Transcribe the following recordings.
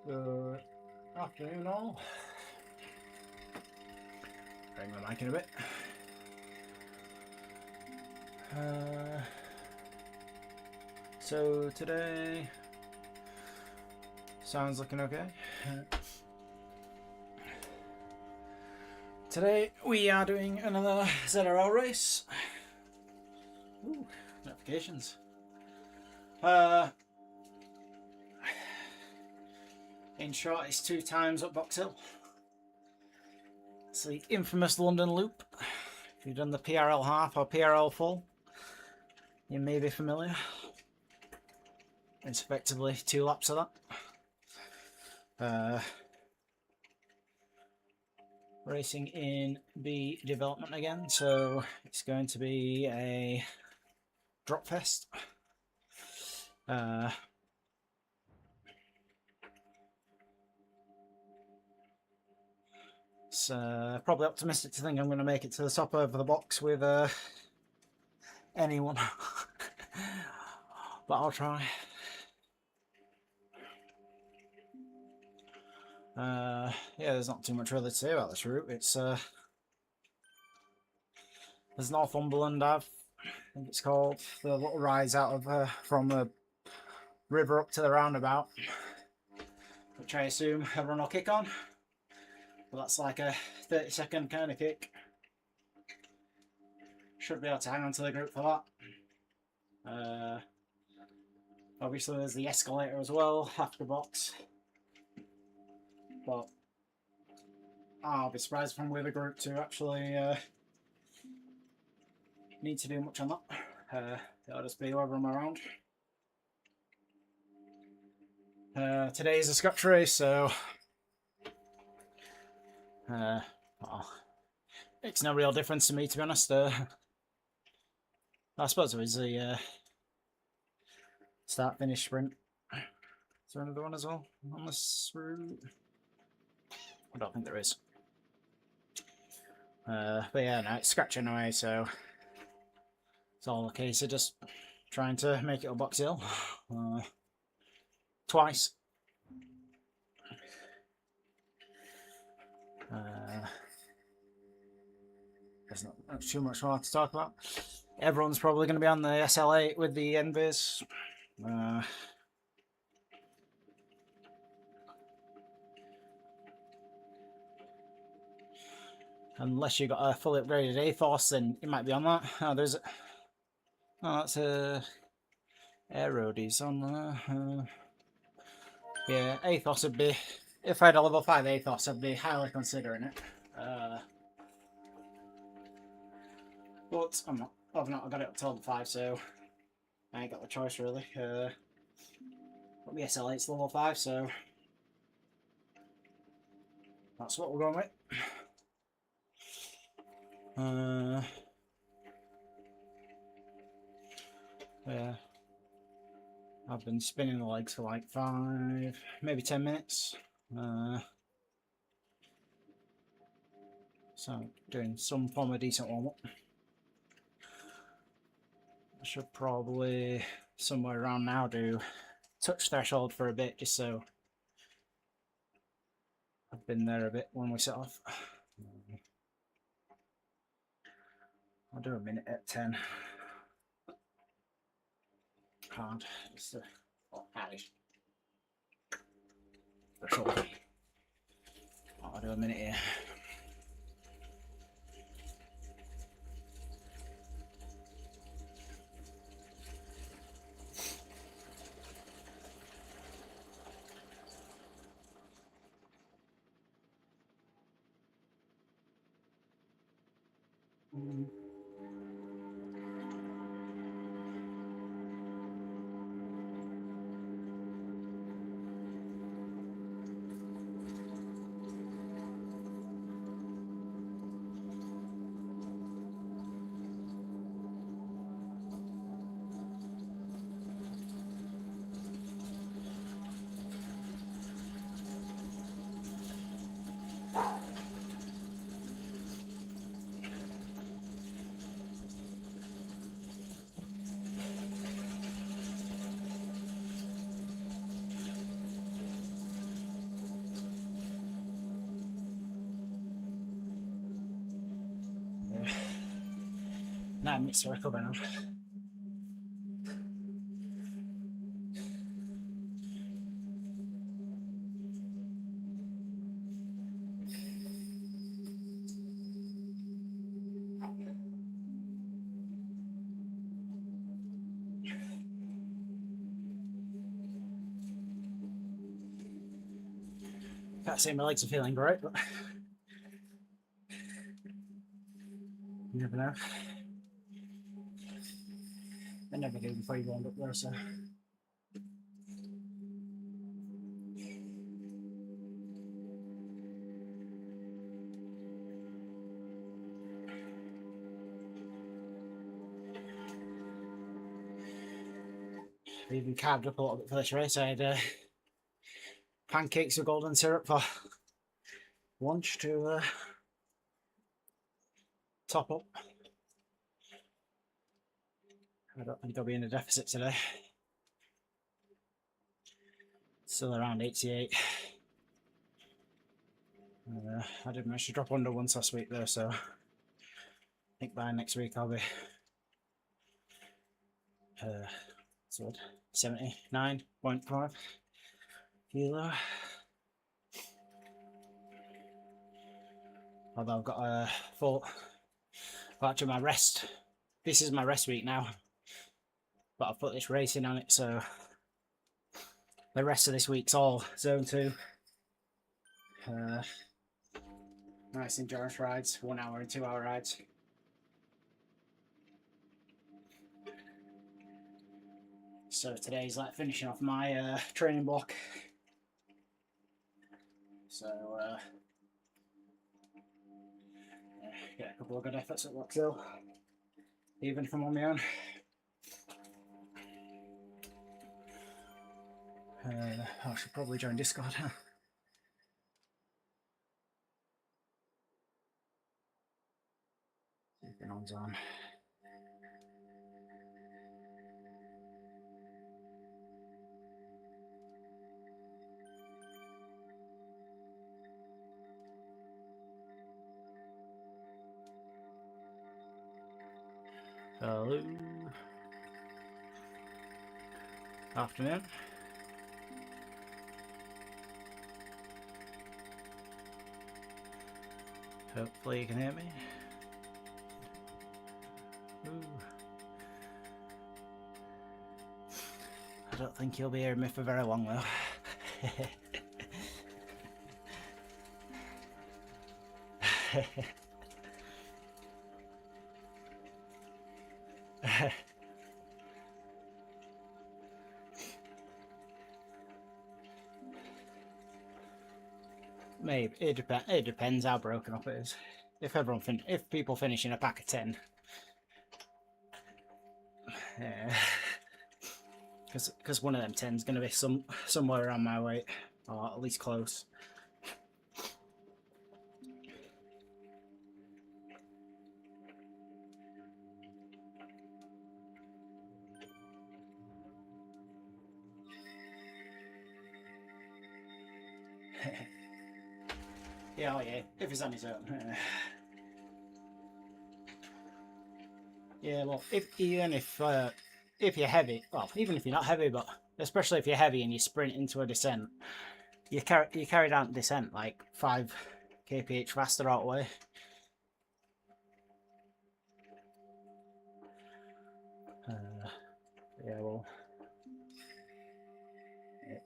Good afternoon, all. Bring my mic in a bit. So today, sounds looking okay. Today we are doing another ZRL race. Ooh, notifications. In short, it's 2 times up Box Hill. It's the infamous London Loop. If you've done the PRL half or PRL full, you may be familiar. It's effectively 2 laps of that. Racing in B development again, so it's going to be a drop fest. It's probably optimistic to think I'm going to make it to the top over the box with anyone, but I'll try. Yeah, there's not too much really to say about this route. It's there's Northumberland Ave, I think it's called, the little rise out of from the river up to the roundabout, which I assume everyone will kick on. But that's like a 30-second kind of kick. Should be able to hang on to the group for that. Obviously there's the escalator as well after box, but I'll be surprised if I'm with a group to actually need to do much on that. It'll just be whoever I'm around. Today is a Scotch race, so well, it's no real difference to me, to be honest. I suppose it was the start-finish sprint. Is there another one as well on this route? I don't think there is. But yeah, no, it's Scratch anyway, so it's all a case of just trying to make it a Box Hill twice. There's not too much more to talk about. Everyone's probably going to be on the SL8 with the Envis. Unless you got a fully upgraded A-Force, then you might be on that. Oh, there's a... Oh, that's a... Aerodies on there. Yeah, A-Force would be... If I had a level 5 A-Force, I'd be highly considering it. But I'm not. I've not got it up to level 5, so I ain't got the choice really. But the SL8's level 5, so that's what we're going with. Yeah, I've been spinning the legs for like 5, maybe 10 minutes. So doing some form of decent warm-up. I should probably somewhere around now do touch threshold for a bit, just so I've been there a bit when we set off. I'll do a minute at 10. Can't. It's threshold. I'll do a minute here. 9 minutes to recover now. Can't say my legs are feeling great, but you never know. They never do before you go up there, so. I even carved up a little bit for this race. I had pancakes with golden syrup for lunch to top up. I don't think I'll be in a deficit today. Still around 88. I did manage to drop under once last week though, so I think by next week I'll be 79.5 kilo. Although I've got a full, well, actually my rest, this is my rest week now, but I've put this racing on it, so the rest of this week's all zone 2. Nice endurance rides, 1 hour and 2 hour rides. So today's like finishing off my training block. So get a couple of good efforts at Lox Hill, even if I'm on my own. I should probably join Discord. Keeping on. Hello. Afternoon. Hopefully you can hear me. Ooh. I don't think you'll be hearing me for very long though. Maybe it depends how broken up it is. If if people finish in a pack of 10, because one of them 10's going to be somewhere around my weight, or at least close. Yeah, oh yeah, if he's on his own. Yeah, well, if you're heavy, well, even if you're not heavy, but especially if you're heavy and you sprint into a descent, you carry down the descent like 5 kph faster out the way. Yeah, well. Yep.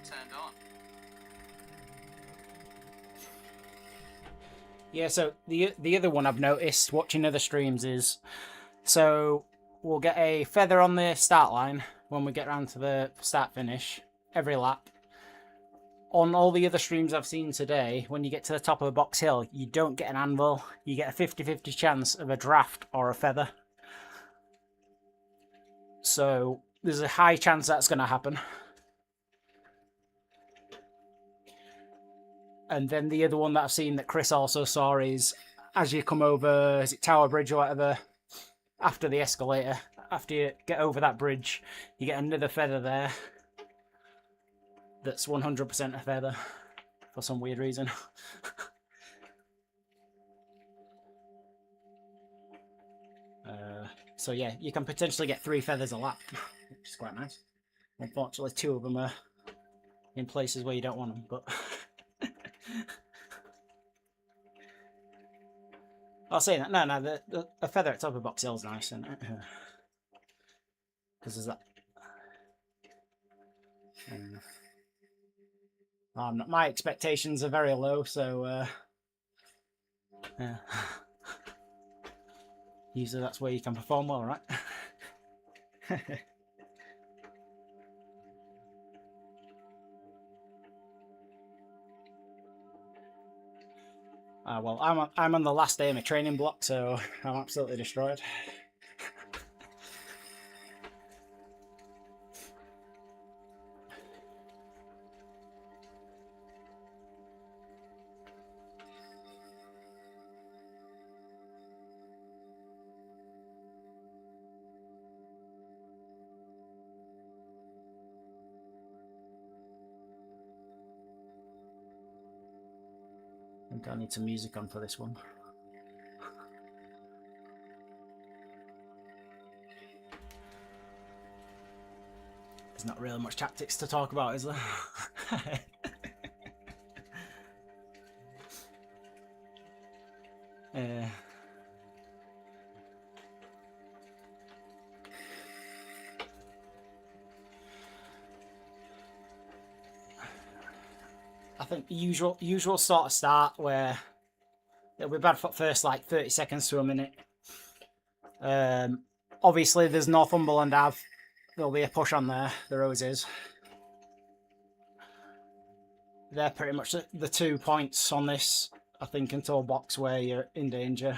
Turned on. Yeah, so the other one I've noticed watching other streams is, so we'll get a feather on the start line when we get around to the start finish every lap. On all the other streams I've seen today, when you get to the top of the box hill, you don't get an anvil. You get a 50-50 chance of a draft or a feather. So there's a high chance that's going to happen. And then the other one that I've seen that Chris also saw is as you come over, is it Tower Bridge or whatever, after the escalator, after you get over that bridge, you get another feather there that's 100% a feather for some weird reason. So yeah, you can potentially get 3 feathers a lap, which is quite nice. Unfortunately, 2 of them are in places where you don't want them, but I'll say that. No, the feather at top of Box Hill is nice, and because there's that. My expectations are very low, so yeah. Usually that's where you can perform well, right? Well, I'm on the last day of my training block, so I'm absolutely destroyed. I think I need some music on for this one. There's not really much tactics to talk about, is there? I think the usual sort of start where it'll be bad for first like 30 seconds to a minute. Obviously, there's Northumberland Ave. There'll be a push on there. There always is. They're pretty much the 2 points on this, I think, until box where you're in danger.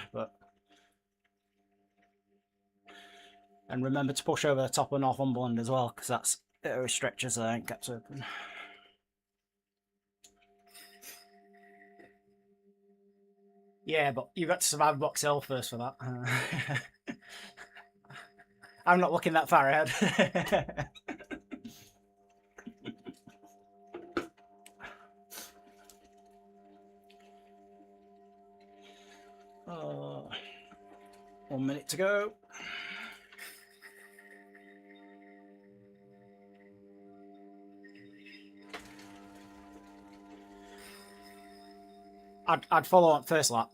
And remember to push over the top of Northumberland as well, because that's it stretches there and gaps open. Yeah, but you've got to survive Box Hill first for that. I'm not looking that far ahead. Oh, 1 minute to go. I'd follow on first lap.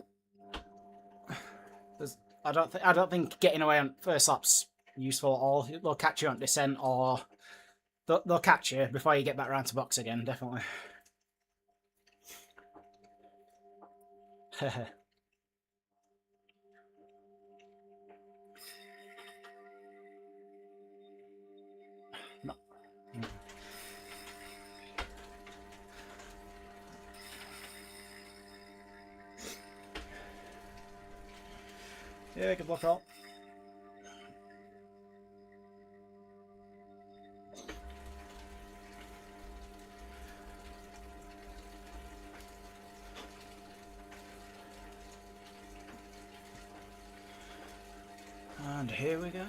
I don't think getting away on first lap's useful at all. They'll catch you on descent, or they'll catch you before you get back around to box again. Definitely. No. Yeah, good luck all. And here we go.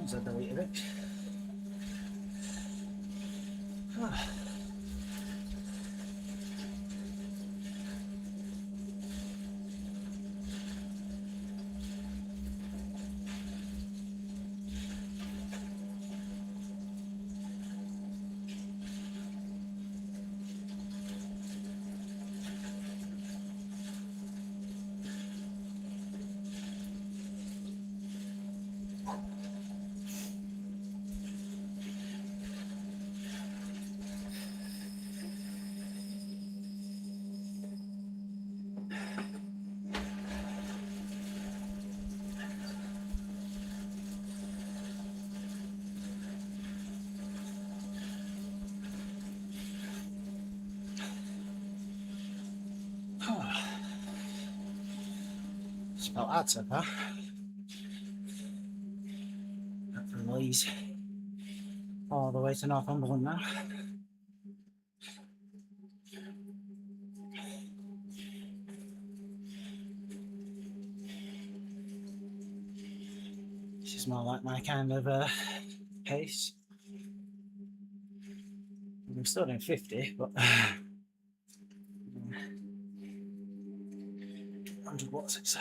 As I deleted it. It's about that so far. Up from Leeds all the way to Northumberland now. This is more like my kind of pace. I'm still doing 50, but 100 watts it's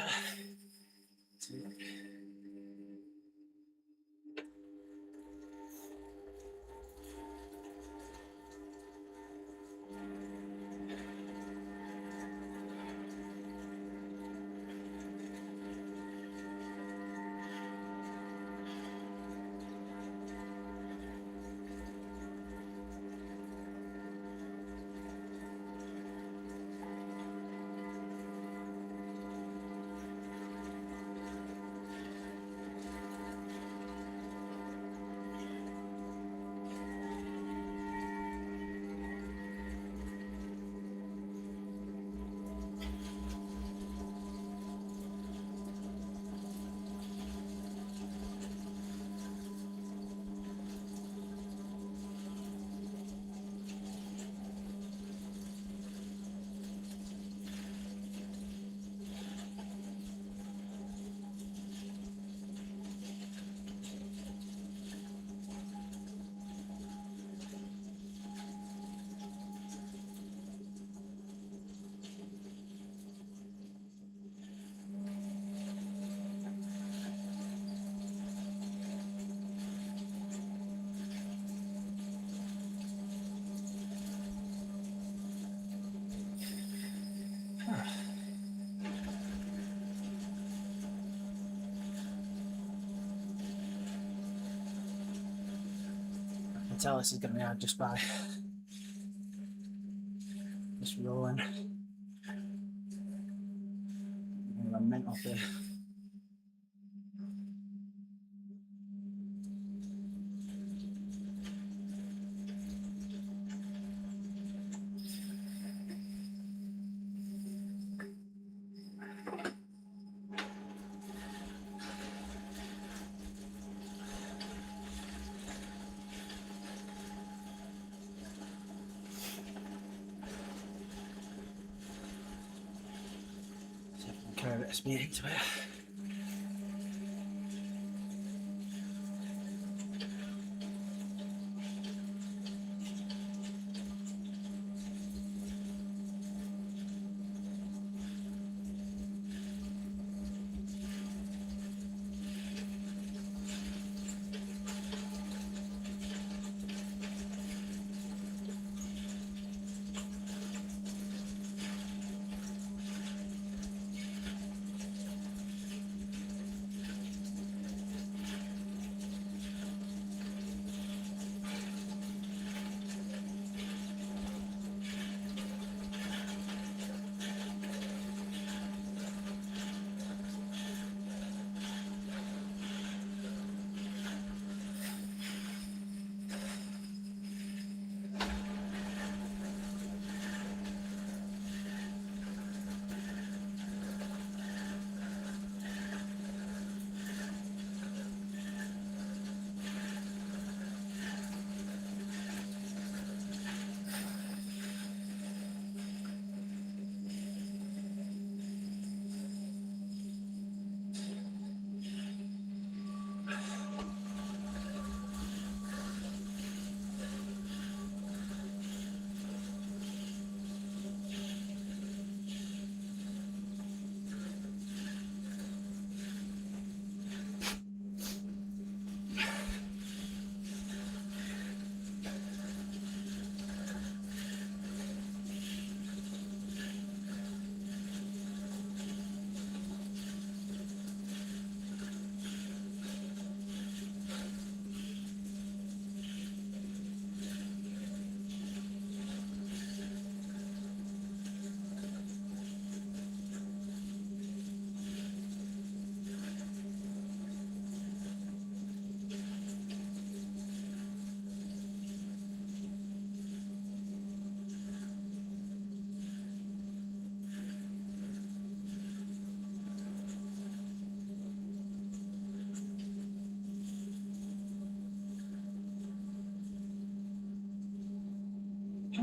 I can tell this is going to be hard just by just rolling. I'm meant off there. See if I can carry a bit of speed into it.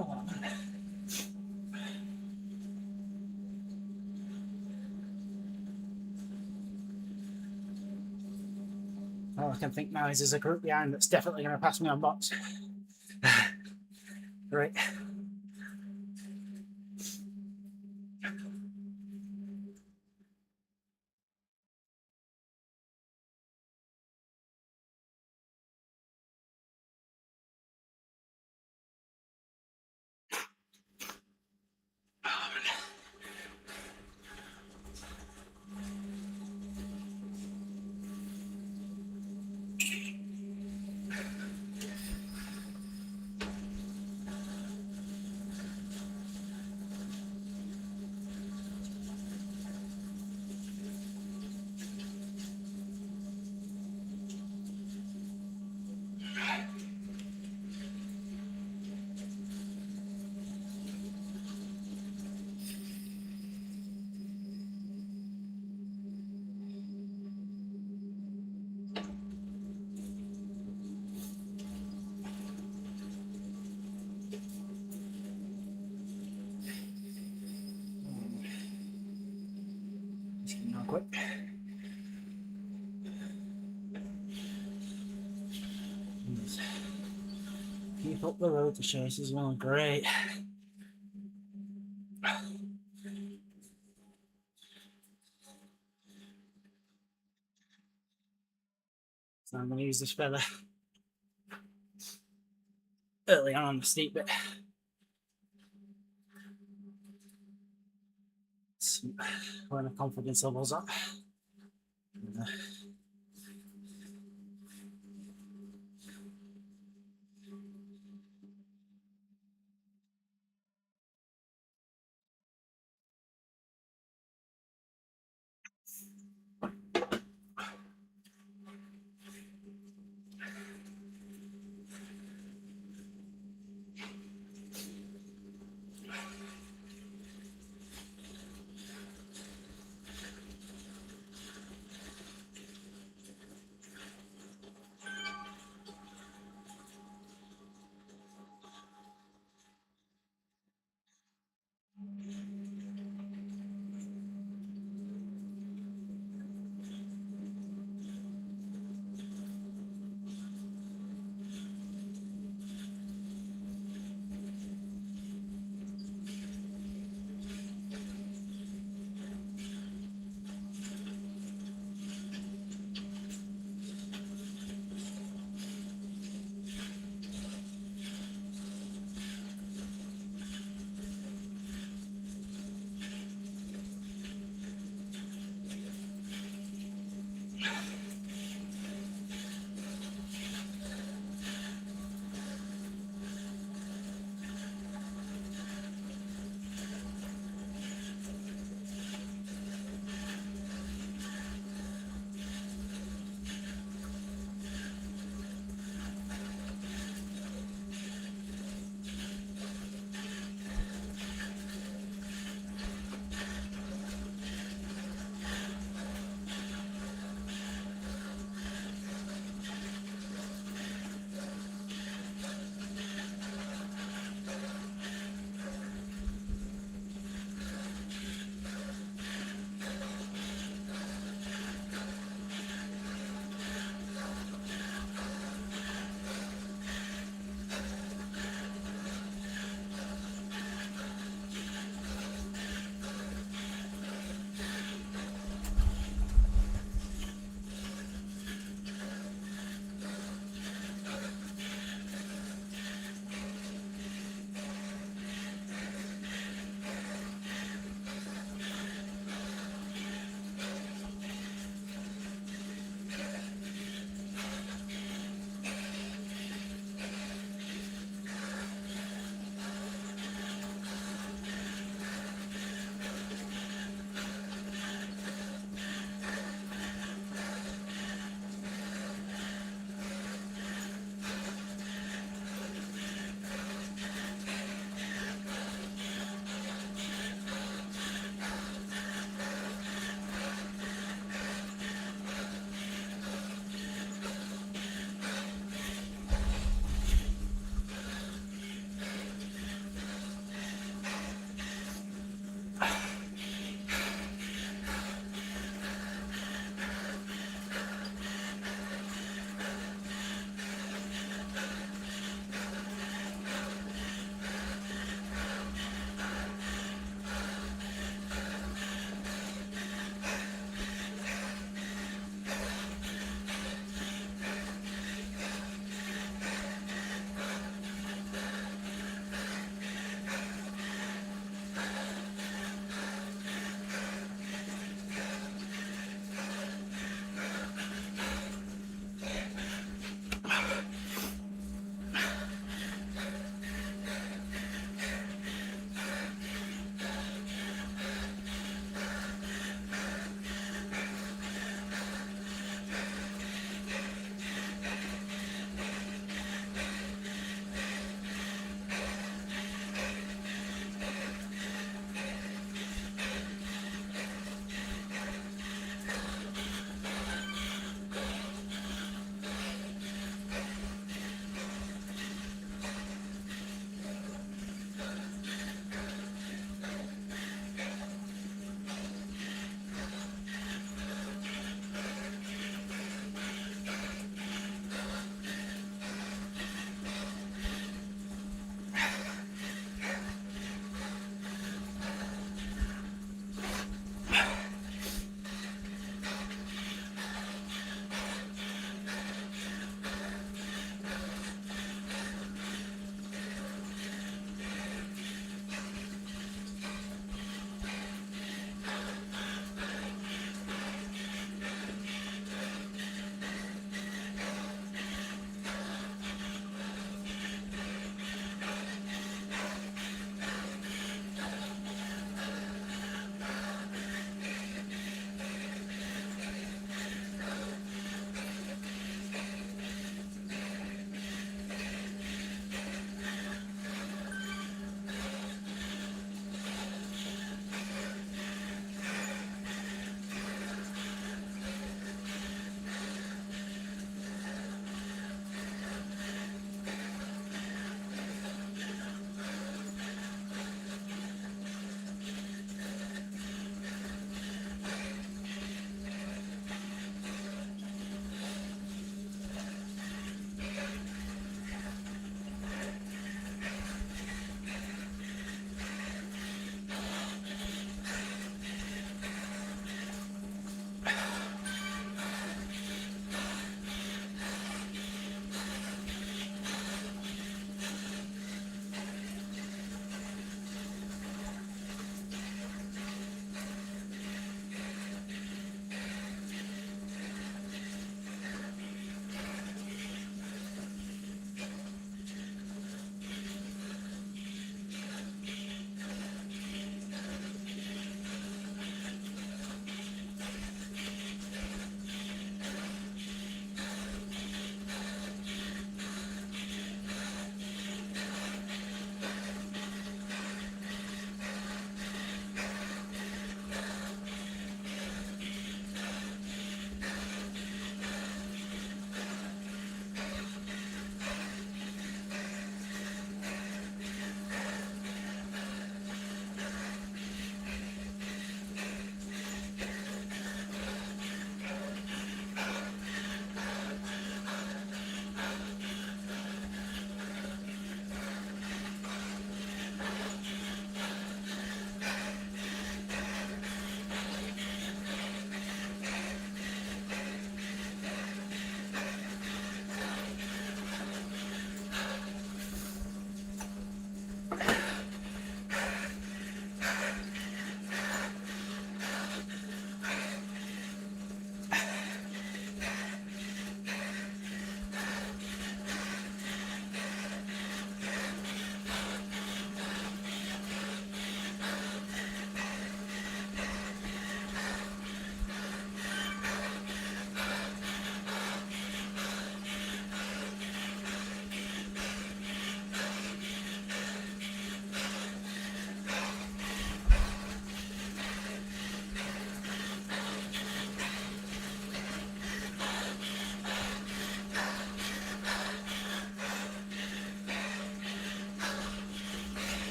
Oh, all I can think now is there's a group behind that's definitely going to pass me on box. Right. Just getting on quick. Keep up the road to chase as well. Great. So I'm going to use this feather early on the steep bit. When the confidence level's up.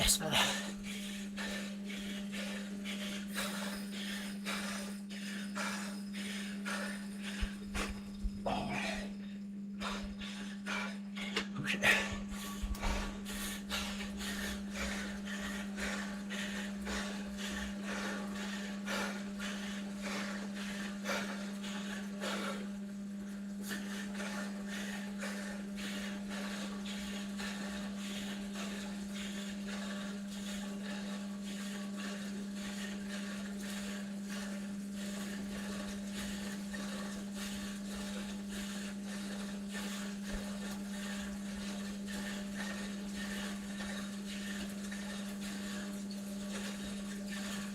Yes, fella. Push it.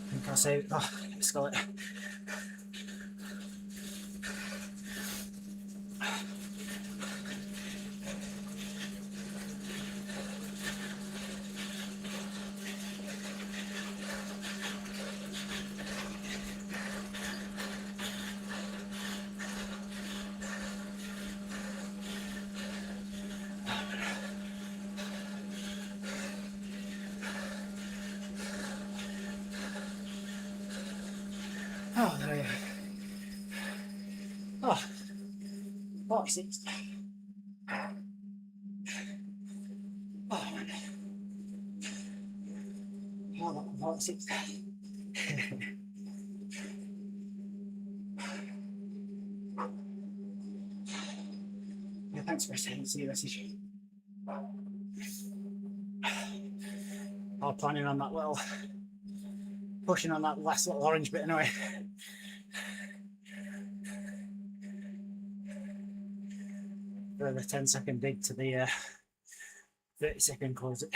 I think I'll save it. Oh, it's got it. Oh, there we go. Oh, 46. Oh, man. Oh, 46. Yeah, thanks for sending the message. I'm planning on that little, pushing on that last little orange bit anyway. For the 10-second dig to the 30-second close it.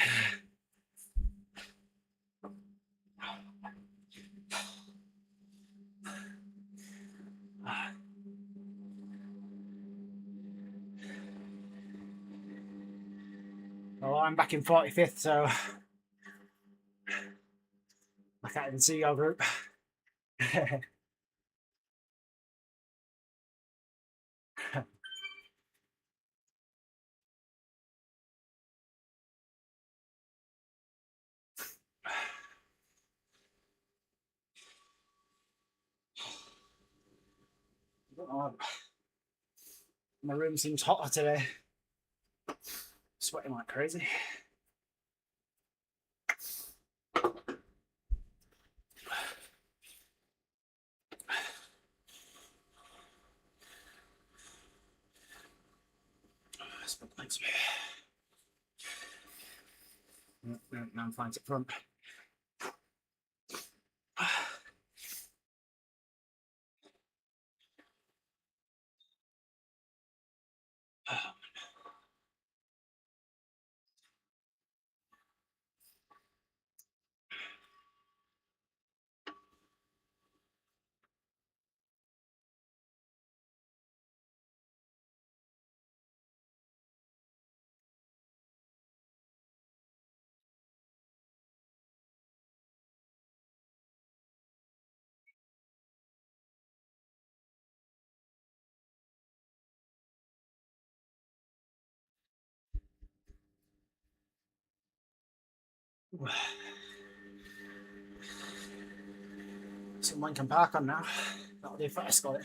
Well, I'm back in 45th, so I can't even see your group. I don't know. My room seems hotter today. Sweating like crazy. Let's put the legs away. No, I'm fine to front. Someone can park on now. That'll do for escort.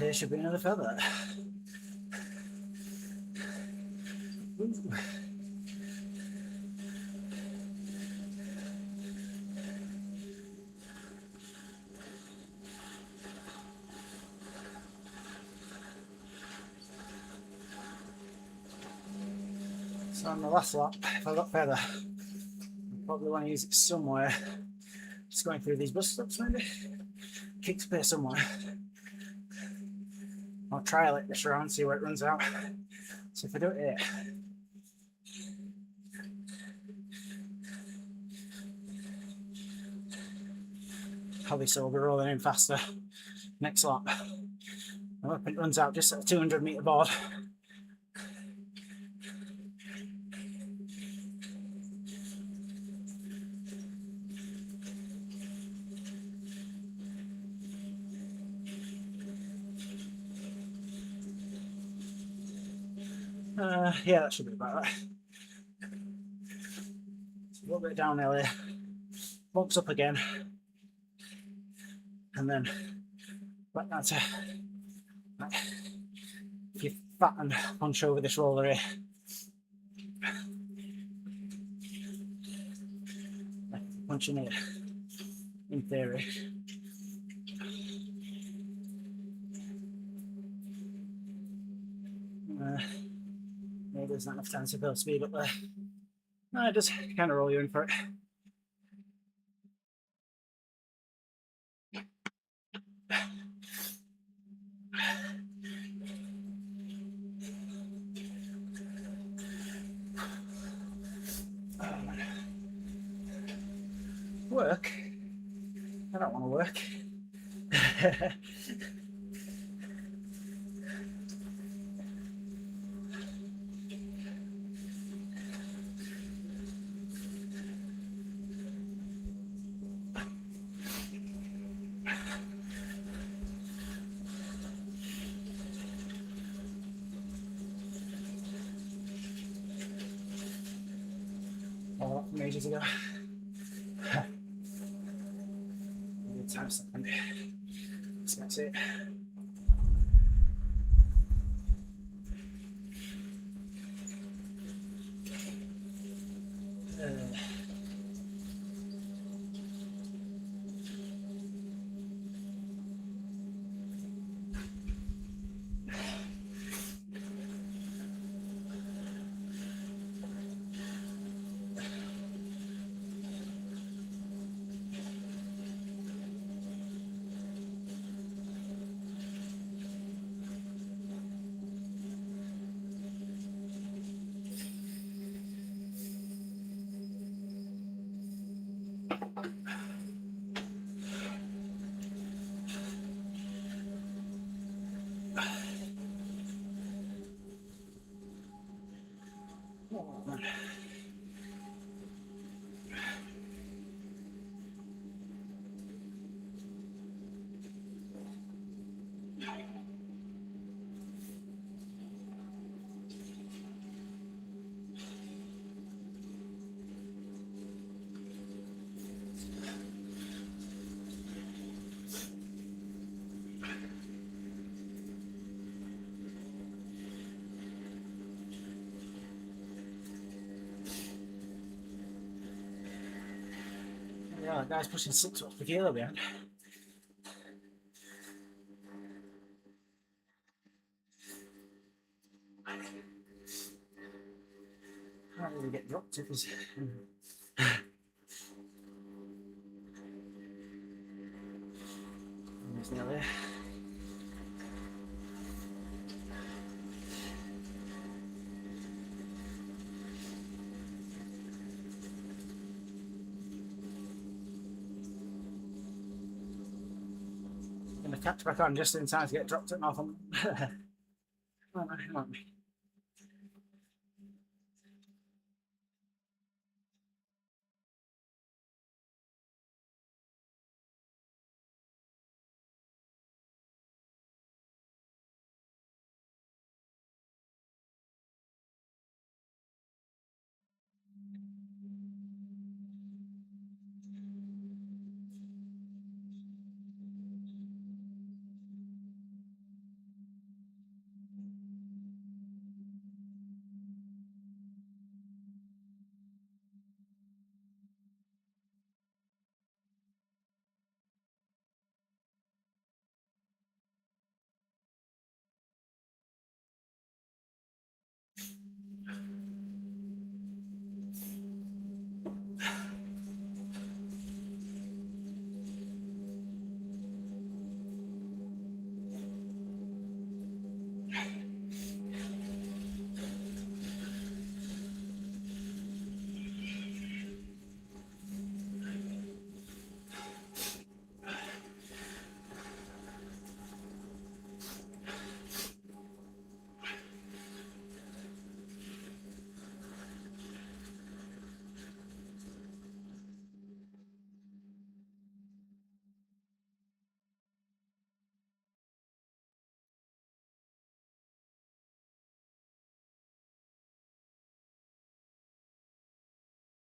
here should be another feather. Ooh. So on the last lap, if I got feather, I probably want to use it somewhere. Just going through these bus stops maybe. Kick to pay somewhere. I'll trial it this round, see where it runs out. So if I do it here, obviously we'll be rolling in faster next lap. I'm hoping it runs out just at a 200 metre board. Yeah, that should be about right. A little bit downhill here, bumps up again, and then back down to, if you fat and punch over this roller here, punching it in theory. Maybe there's not enough time to build speed up there. No, it does kind of roll you in for it. Work? I don't want to work. Oh, from ages ago. Good time something. That's it. Yeah, that guy's pushing 6 watts per kilo behind. Can't really get dropped if he's. He's nearly. Gonna catch back on just in time to get dropped at Northam. Come on, man, come on.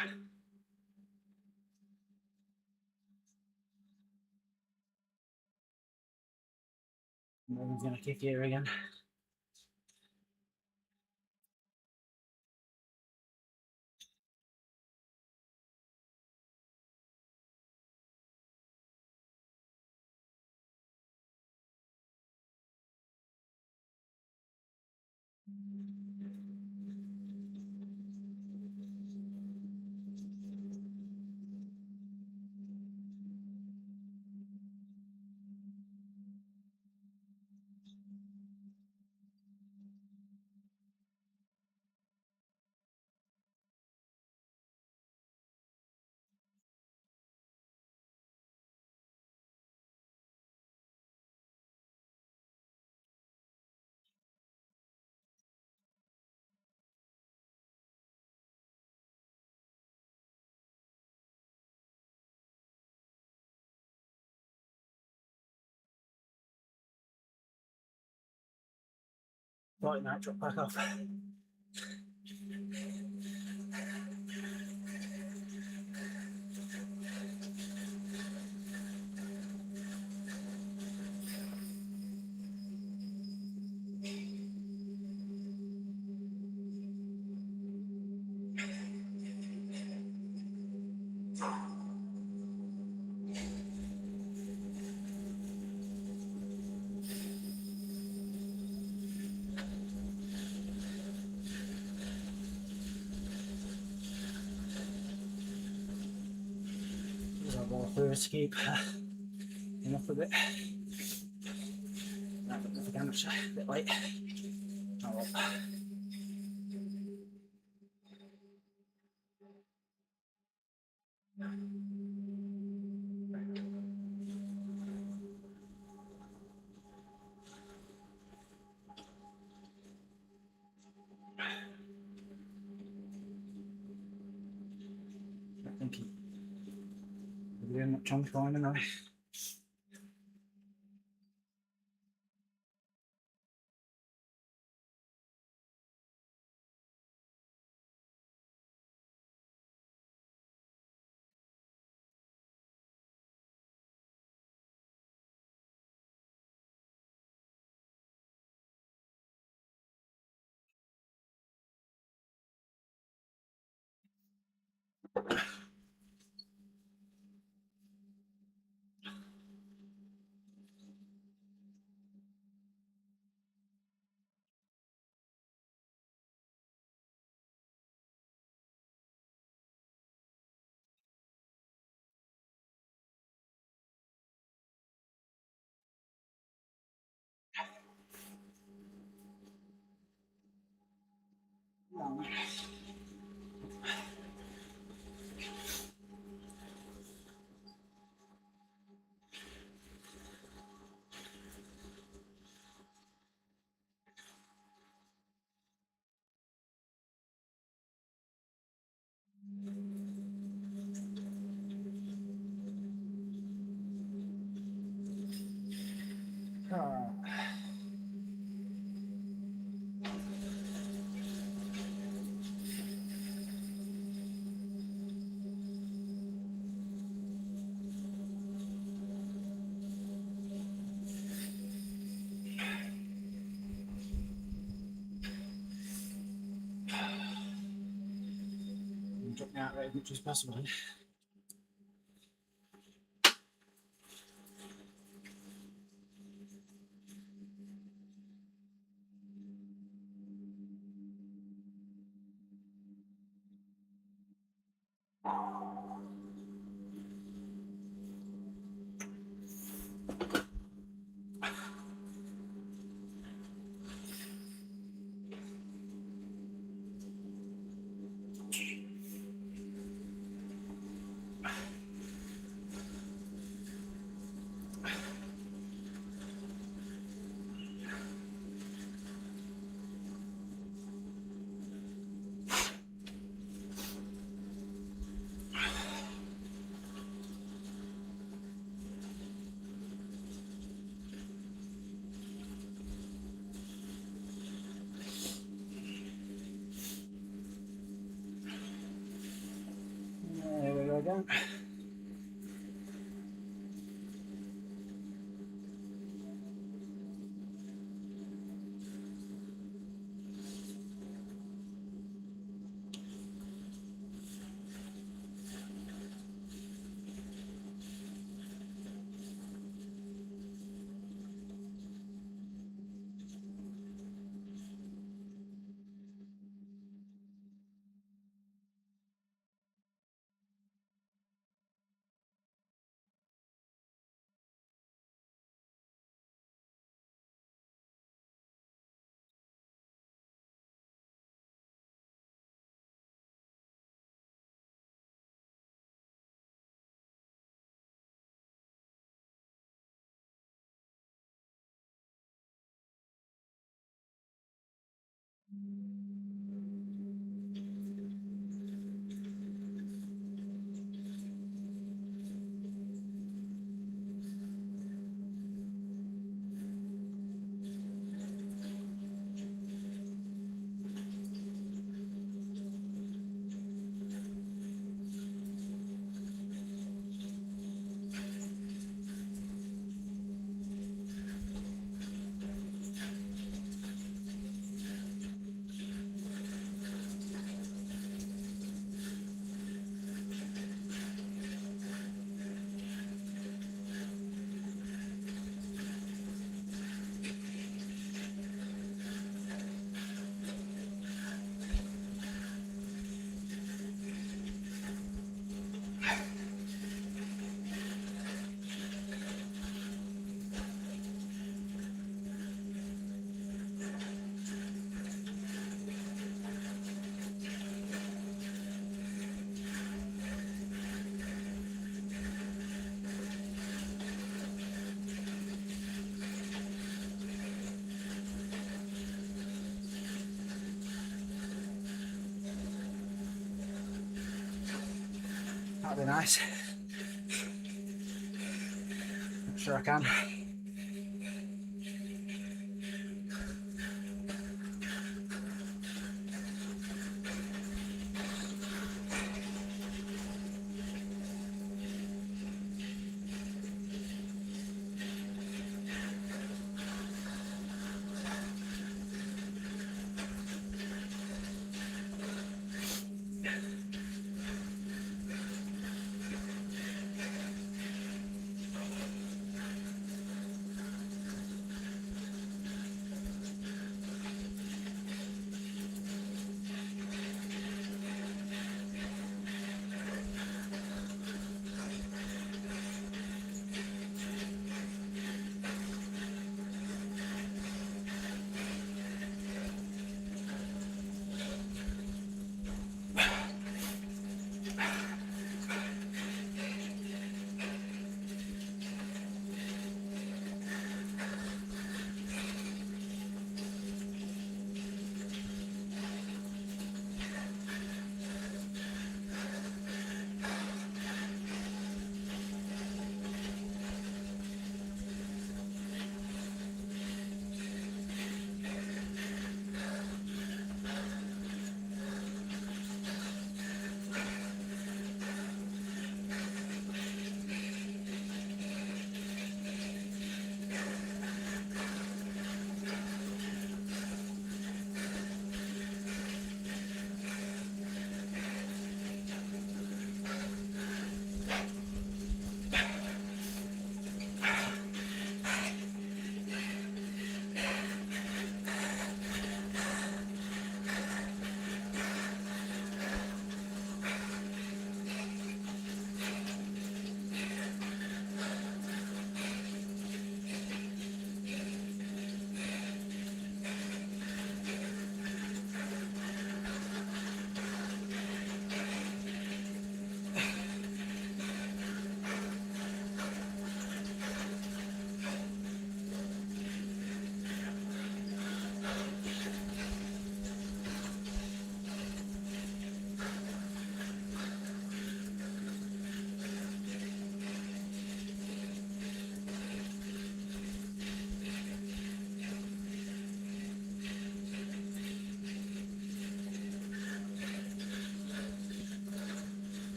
No one's gonna kick here again. Right, now drop back off. To keep enough of it. Again, it's a bit late. Oh well. I think we're doing much on the corner now. Drop me out there as much as possible. go. That'd be nice. Not sure I can.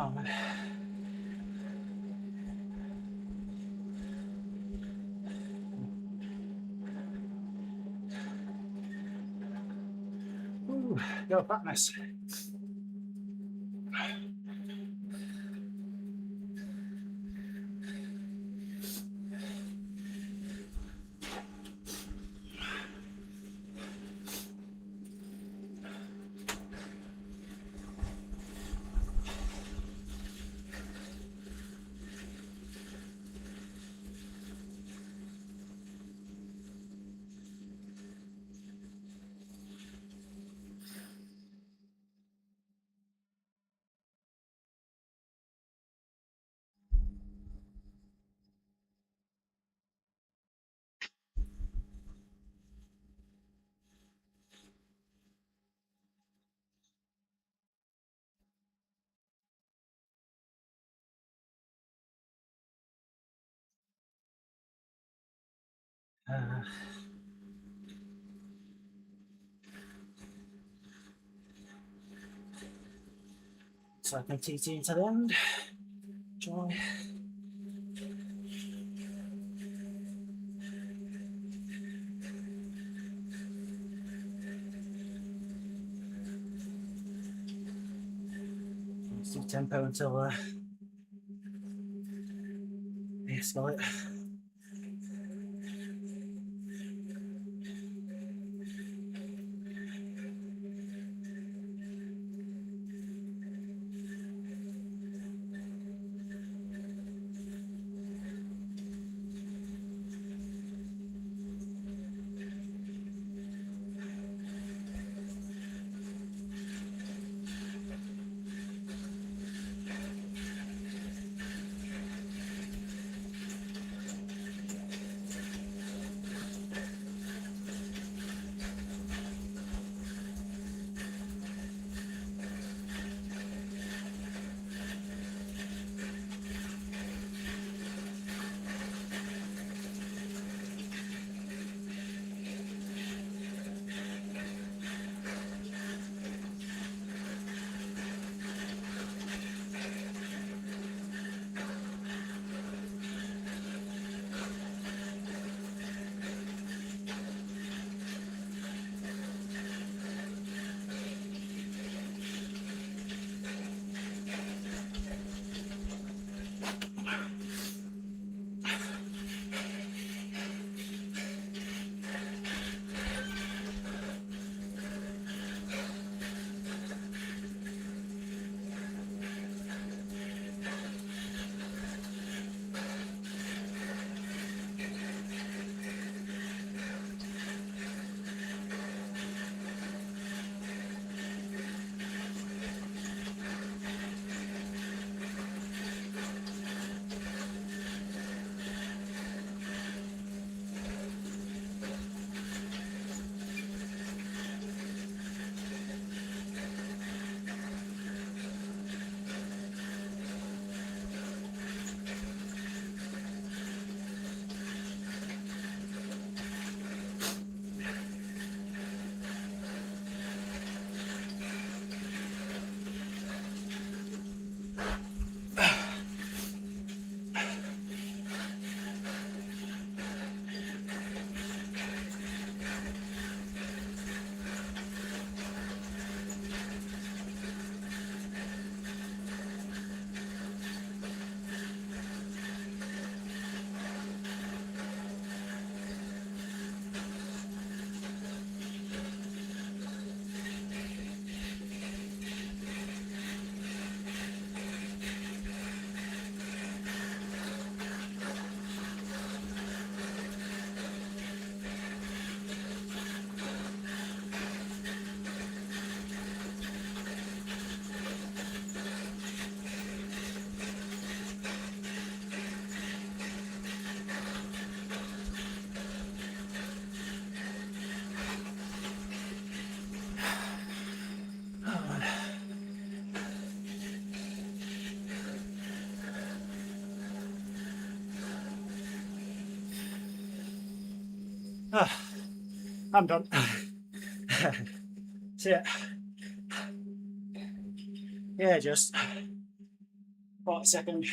Oh, man. Ooh, go fatness. So I can TT into the end. Joy. Let's do tempo until they escalate. Oh, I'm done. See ya. Yeah, just 40-second.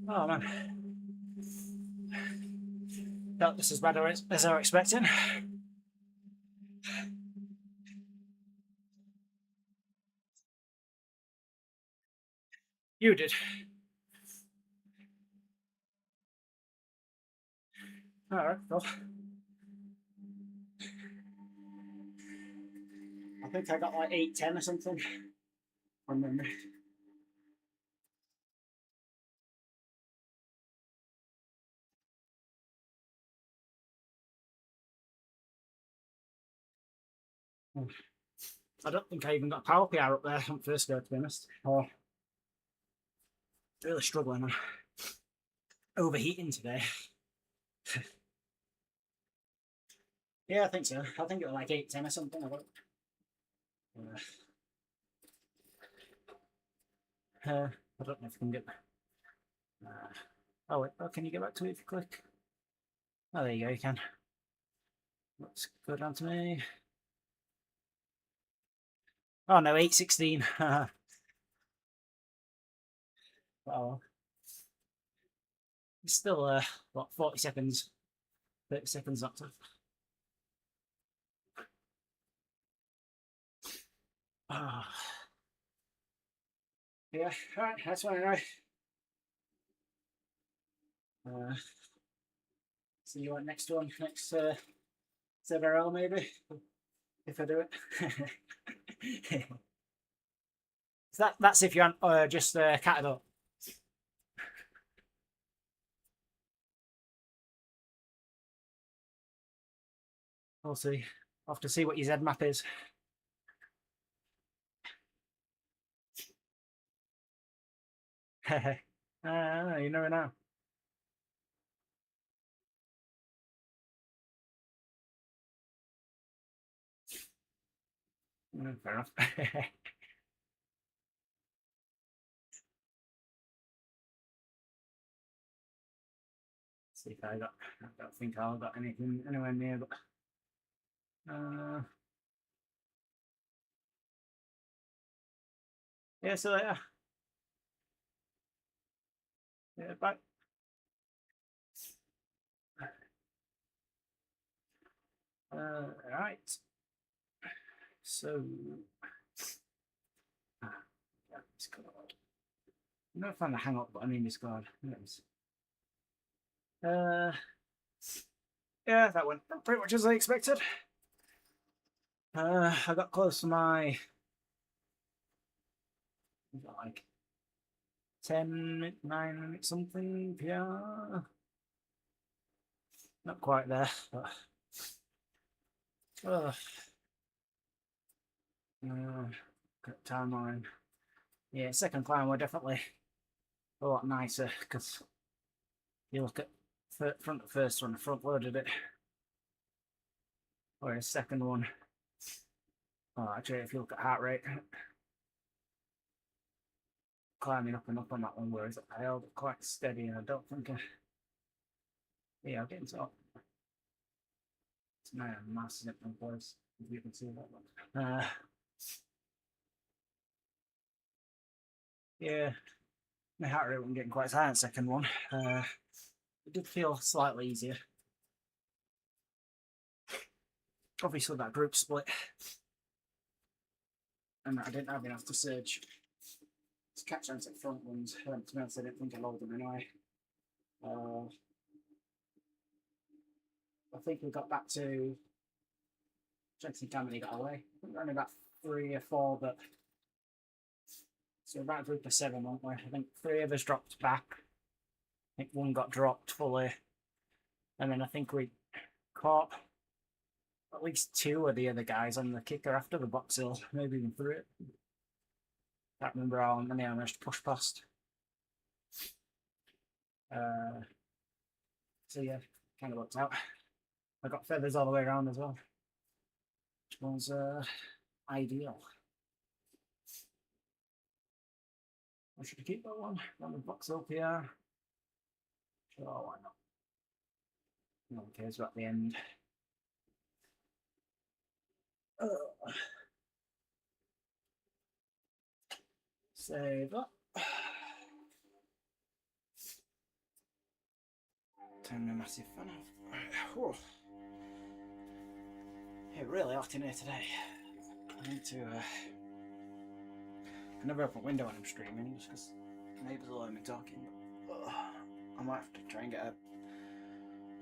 Oh man, not just as bad as I was expecting. You did. Alright, cool. I think I got like 8-10 or something from memory. I don't think I even got power PR up there on first go, to be honest. Oh, really struggling. I'm overheating today. Yeah, I think so. I think it was like 8-10 or something. I don't know if you can get. Oh wait, oh, can you get back to it if you click? Oh, there you go. You can. Let's go down to me. Oh no, 8:16. Oh, it's still what 40 seconds, 30 seconds not to. Oh. Yeah, alright, that's fine anyway. See you at next one, next ZRL maybe, if I do it. So that's if you aren't just catted up. We'll see. I'll have to see what your Z map is. You never know. Fair enough. See if I don't think I've got anything anywhere near, but yeah, so yeah, bye. Right. So yeah, Discord. I'm not find the hang up button in Discord. Yeah, that went pretty much as I expected. I got close to my like 10, 9 something PR. Not quite there, but timeline. Yeah, second climb were definitely a lot nicer because you look at front first one, front loaded it. Whereas second one, oh, actually, if you look at heart rate, climbing up and up on that one, whereas I held it quite steady, and I don't think yeah, I'm getting to it's now a massive different place, if you can see that one. Yeah, my heart rate wasn't getting quite as high on the second one. It did feel slightly easier. Obviously, that group split, and I didn't have enough to surge to catch on to the front ones. To be honest, I didn't think I loaded them anyway. I think we got back to. Jackson Tammany got away. I think only about 3 or 4, but so about a group of 7, weren't we? I think 3 of us dropped back. I think 1 got dropped fully, and then I think we caught at least 2 of the other guys on the kicker after the box hill, maybe even 3. Can't remember how many I managed to push past. So yeah, kind of worked out. I got feathers all the way around as well, which was ideal. I should keep that one. On the box hill PR. Sure, why not? No one cares about the end. Save that. Turn the massive fan off. Right. It's really hot in here today. I need to. I never open a window when I'm streaming just because neighbours will hear me talking. But, I might have to try and get a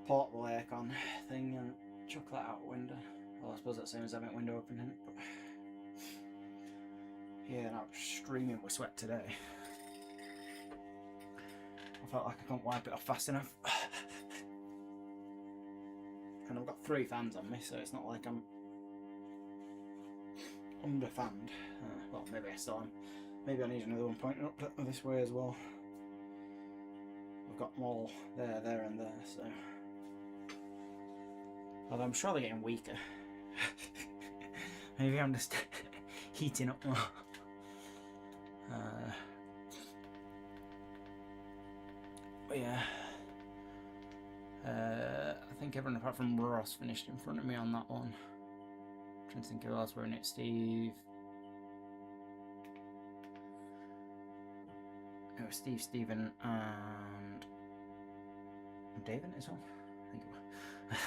portable aircon thing and chuck that out the window. Well, I suppose that's the same as having a window open, isn't it? But yeah, and I was streaming with sweat today. I felt like I couldn't wipe it off fast enough. And I've got 3 fans on me, so it's not like I'm under-fanned. Well, maybe I still am. Maybe I need another one pointing up this way as well. We've got them all there, there and there, so... Although I'm sure they're getting weaker. Maybe I'm just heating up more. But yeah. I think everyone apart from Ross finished in front of me on that one. I'm trying to think who else were in it. Steve. It was Steve, Stephen, and David as well. I think it was.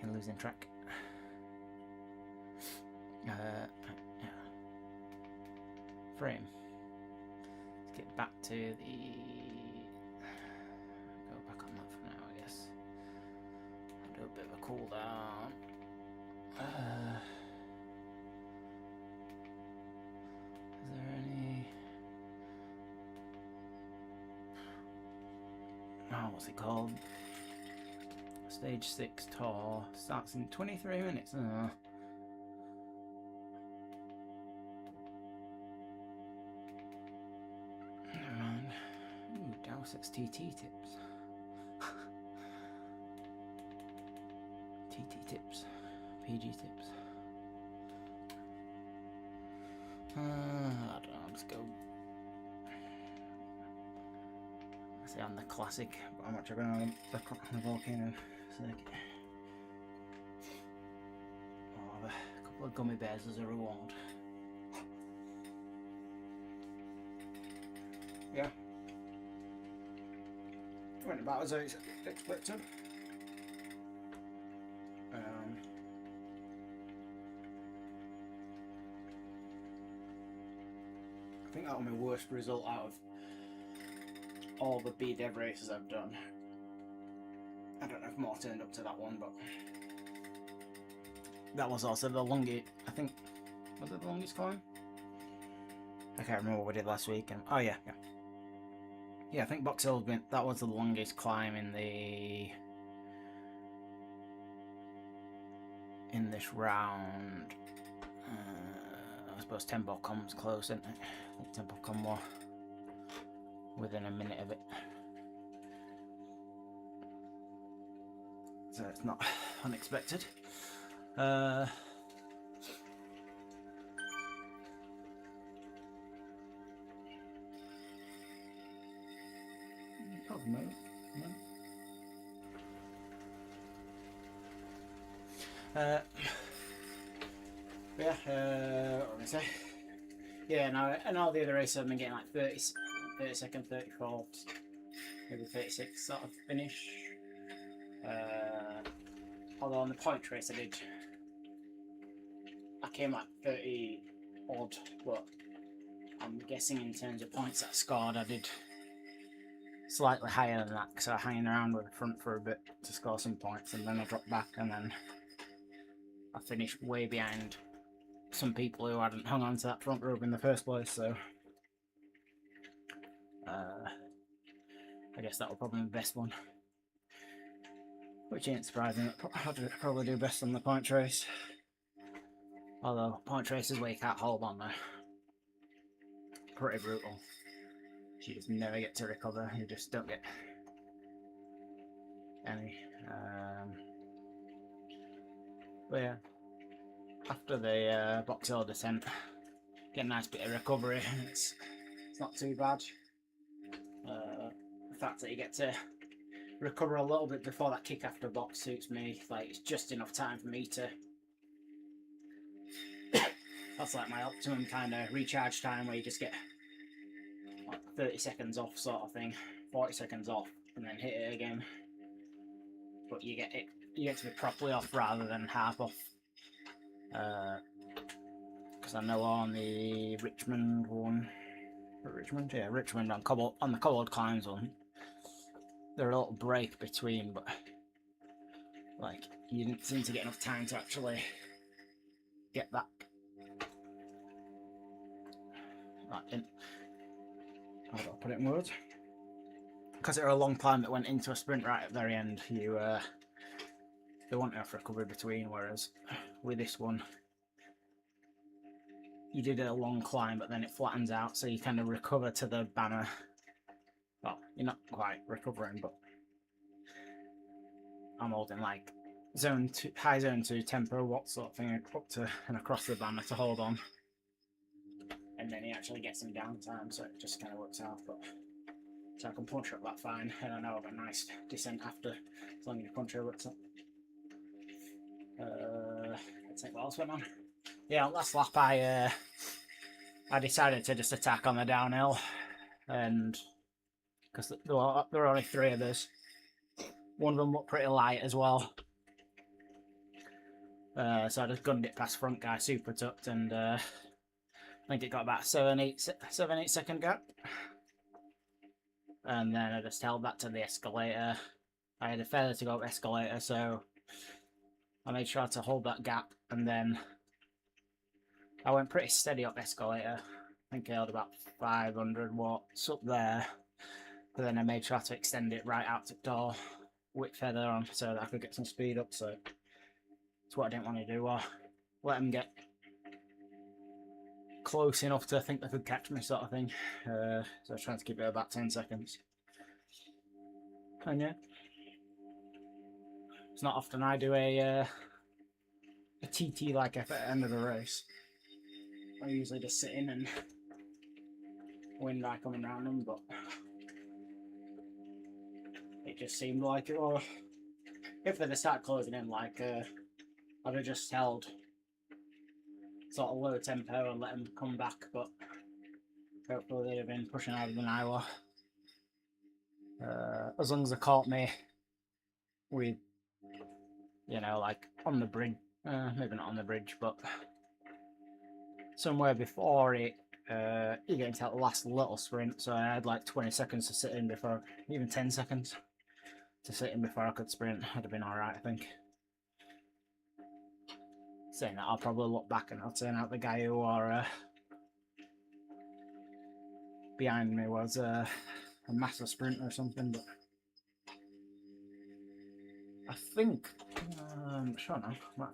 I'm losing track. Yeah. Frame. Let's get back to the. Go back on that for now, I guess. I'll do a bit of a cool down. Is there any? Oh, what's it called? Stage 6 tour starts in 23 minutes. Never mind. Ooh, Dowsett's TT tips. TT tips. PG tips. I don't know, I'll just go. I say I'm the classic, but I'm actually going on the volcano circuit. I'll have a couple of gummy bears as a reward. Yeah. Went about as I expected. I think that was my worst result out of all the BDev races I've done. I don't know if more turned up to that one, but that was also the longest. I think, was it the longest climb? I can't remember what we did last week. Oh yeah. Yeah, I think Box Hill's been. That was the longest climb in this round. I suppose Tempo.com's close, isn't it? I think Tempo.com were within a minute of it. So it's not unexpected. Probably no. Yeah, what was I say? Yeah, no, and all the other races I've been getting like 32nd, 34th, maybe 36 sort of finish. Although on the point race I came like 30 odd, but I'm guessing in terms of points that I scored, I did slightly higher than that because I was hanging around with the front for a bit to score some points, and then I dropped back, and then I finished way behind some people who hadn't hung on to that front row in the first place, so I guess that will probably be the best one. Which ain't surprising, I'll probably do best on the point race. Although, point race is where you can't hold on there. Pretty brutal. You just never get to recover, you just don't get any. But yeah, after the Box Hill descent, get a nice bit of recovery, it's not too bad. The fact that you get to recover a little bit before that kick after box suits me. Like, it's just enough time for me to That's like my optimum kind of recharge time, where you just get like 30 seconds off sort of thing, 40 seconds off, and then hit it again. But you get to be properly off rather than half off. Because I know on the Richmond one, Richmond on the cobbled climbs one, there's a little break between, but like you didn't seem to get enough time to actually get that. How do I put it in words? Because it was a long climb that went into a sprint right at the very end, there wasn't enough recovery between, whereas with this one, you did a long climb, but then it flattens out, so you kind of recover to the banner. Well, you're not quite recovering, but I'm holding like zone 2, high zone 2 tempo watt sort of thing up to and across the banner to hold on. And then he actually gets some downtime, so it just kind of works out. But so I can punch up that fine, and I know I've got a nice descent after, as long as the puncher works up. Let's think what else went on. Yeah, last lap I decided to just attack on the downhill, and because there were only 3 of us, one of them looked pretty light as well. So I just gunned it past front guy, super tucked, and I think it got about 7-8 second gap. And then I just held that to the escalator. I had a failure to go up escalator, so I made sure to hold that gap, and then I went pretty steady up escalator. I think I held about 500 watts up there, but then I made sure to extend it right out to the door, whip feather on, so that I could get some speed up. So that's what I didn't want to do, or let them get close enough to think they could catch me, sort of thing. So I was trying to keep it about 10 seconds. And yeah, it's not often I do a TT like effort at the end of a race. I usually just sit in and wind eye coming around them, but it just seemed like it. Or if they'd start closing in, like I'd have just held sort of low tempo and let them come back, but hopefully they'd have been pushing harder than I were. As long as they caught me with, you know, like on the bridge, maybe not on the bridge, but somewhere before it, you get into that last little sprint, so I had like 20 seconds to sit in before, even 10 seconds to sit in before I could sprint. I'd have been alright, I think. Saying that, I'll probably look back and I'll turn out the guy who were behind me was a massive sprinter or something, but I think, I'm not sure now, I might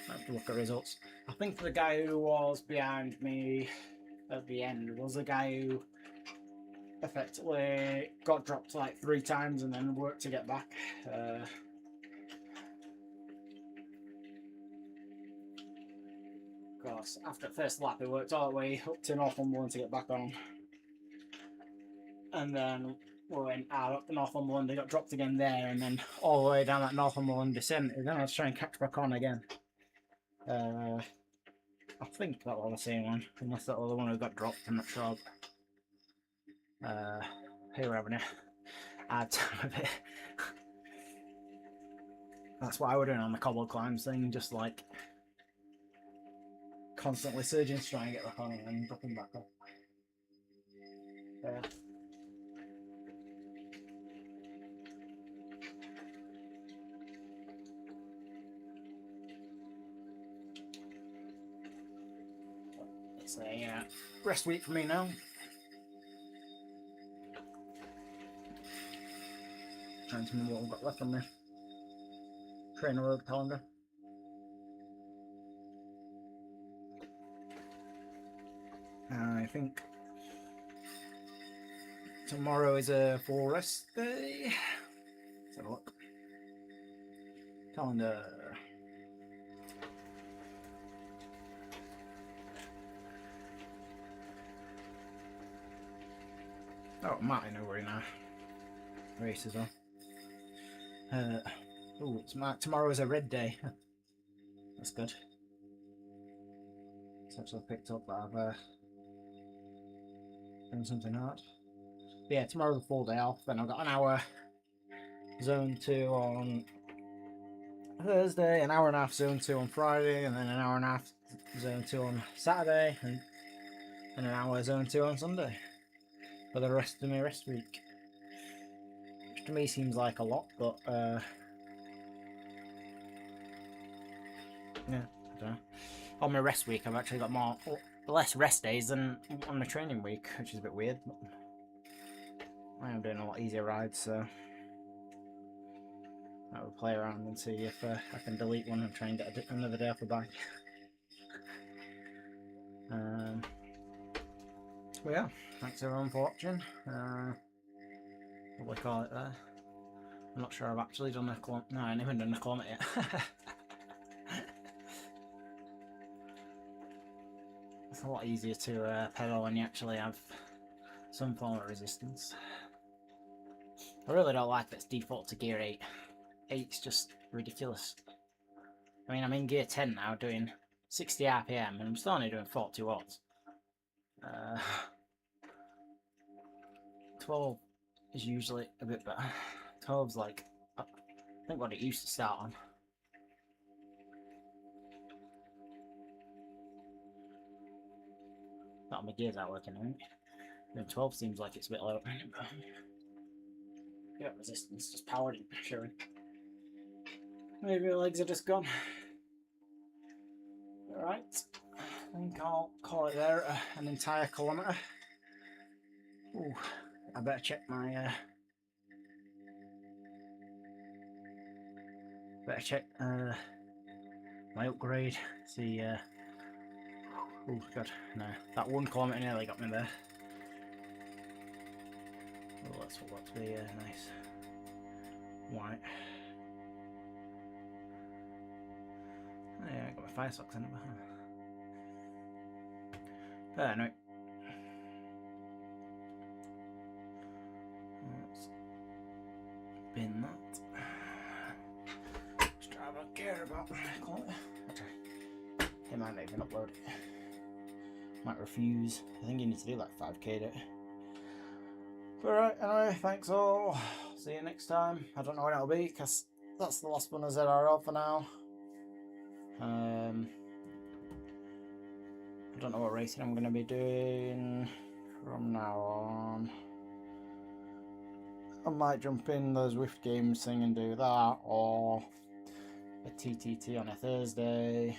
have to look at results. I think the guy who was behind me at the end was the guy who effectively got dropped like 3 times and then worked to get back. Of course, after the first lap, he worked all the way up to Northumberland to get back on. And then we went out up to Northumberland, they got dropped again there, and then all the way down that Northumberland descent. And then I was trying to catch back on again. I think that was the same one, unless that was the one who got dropped, I'm not sure. Here we're having a hard time with it. That's what I was doing on the cobble climbs thing, just like constantly surging to try and get back on and then dropping back off. It's a rest week for me now. Trying to remember what I've got left on my trainer road calendar. I think tomorrow is a full rest day. Let's have a look. Calendar. Oh, Martin over in our race as well. Oh, tomorrow is a red day. That's good. It's actually picked up that I've done something hard. But yeah, tomorrow's a full day off. Then I've got an hour zone 2 on Thursday, an hour and a half zone 2 on Friday, and then an hour and a half zone 2 on Saturday, and an hour zone 2 on Sunday for the rest of my rest week. Which to me seems like a lot, but yeah, I don't know. On my rest week, I've actually got less rest days than on my training week, which is a bit weird. But I am doing a lot easier rides, so I will play around and see if I can delete one and try and get another day off the bike. But yeah, thanks everyone for watching. What will I call it there? I'm not sure I've actually done a kilometre. No, I haven't even done a kilometre yet. It's a lot easier to pedal when you actually have some form of resistance. I really don't like that it's default to gear 8. 8's just ridiculous. I mean, I'm in gear 10 now doing 60 RPM and I'm still only doing 40 watts. 12 is usually a bit better. 12's like, I think what it used to start on. Not my gears aren't working, I think. Then 12 seems like it's a bit low. Yeah, resistance just powered it, sure. Maybe my legs are just gone. Alright, I think I'll call it there an entire kilometre. Ooh, I better check my my upgrade. See, oh god, no, that 1 kilometre nearly got me there. Oh, let's be nice white. Oh, yeah, I got my fire socks in it. But anyway, let's bin that. Just I don't care about the quality. Okay. It might not even upload it. Might refuse. I think you need to do like 5k to it. But right, anyway, thanks all. See you next time. I don't know when it'll be because that's the last one of ZRL for now. I don't know what racing I'm going to be doing from now on. I might jump in the Zwift Games thing and do that, or a TTT on a Thursday.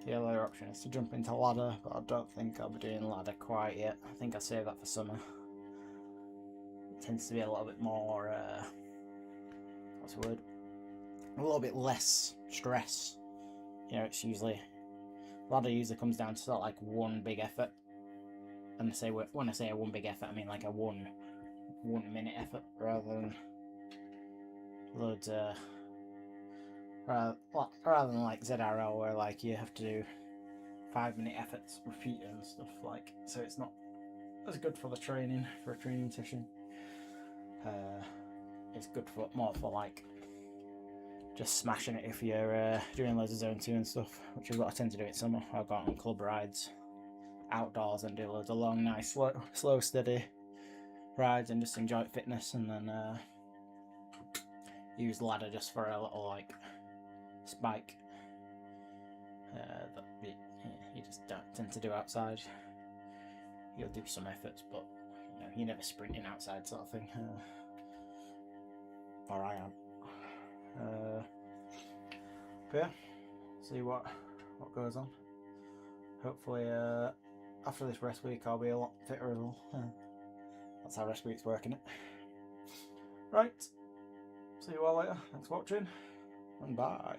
The other option is to jump into ladder, but I don't think I'll be doing ladder quite yet. I think I'll save that for summer. It tends to be a little bit more, what's the word? A little bit less stress. You know, it's usually, ladder usually comes down to sort of like one big effort. And when I say a one big effort, I mean like a one minute effort rather than loads rather than like ZRL where like you have to do 5-minute efforts repeated and stuff, like, so it's not as good for the training, for a training session. It's good for more for like just smashing it if you're doing loads of zone 2 and stuff, which is what I tend to do in summer. I'll go out on club rides outdoors and do loads of long, nice, slow steady rides and just enjoy fitness, and then use ladder just for a little like spike that you just don't tend to do outside. You'll do some efforts, but you know, you're never sprinting outside sort of thing. Or I am. But yeah, see what goes on. Hopefully after this rest week I'll be a lot fitter as well. That's how rest week's working it. Right, see you all later. Thanks for watching, and bye.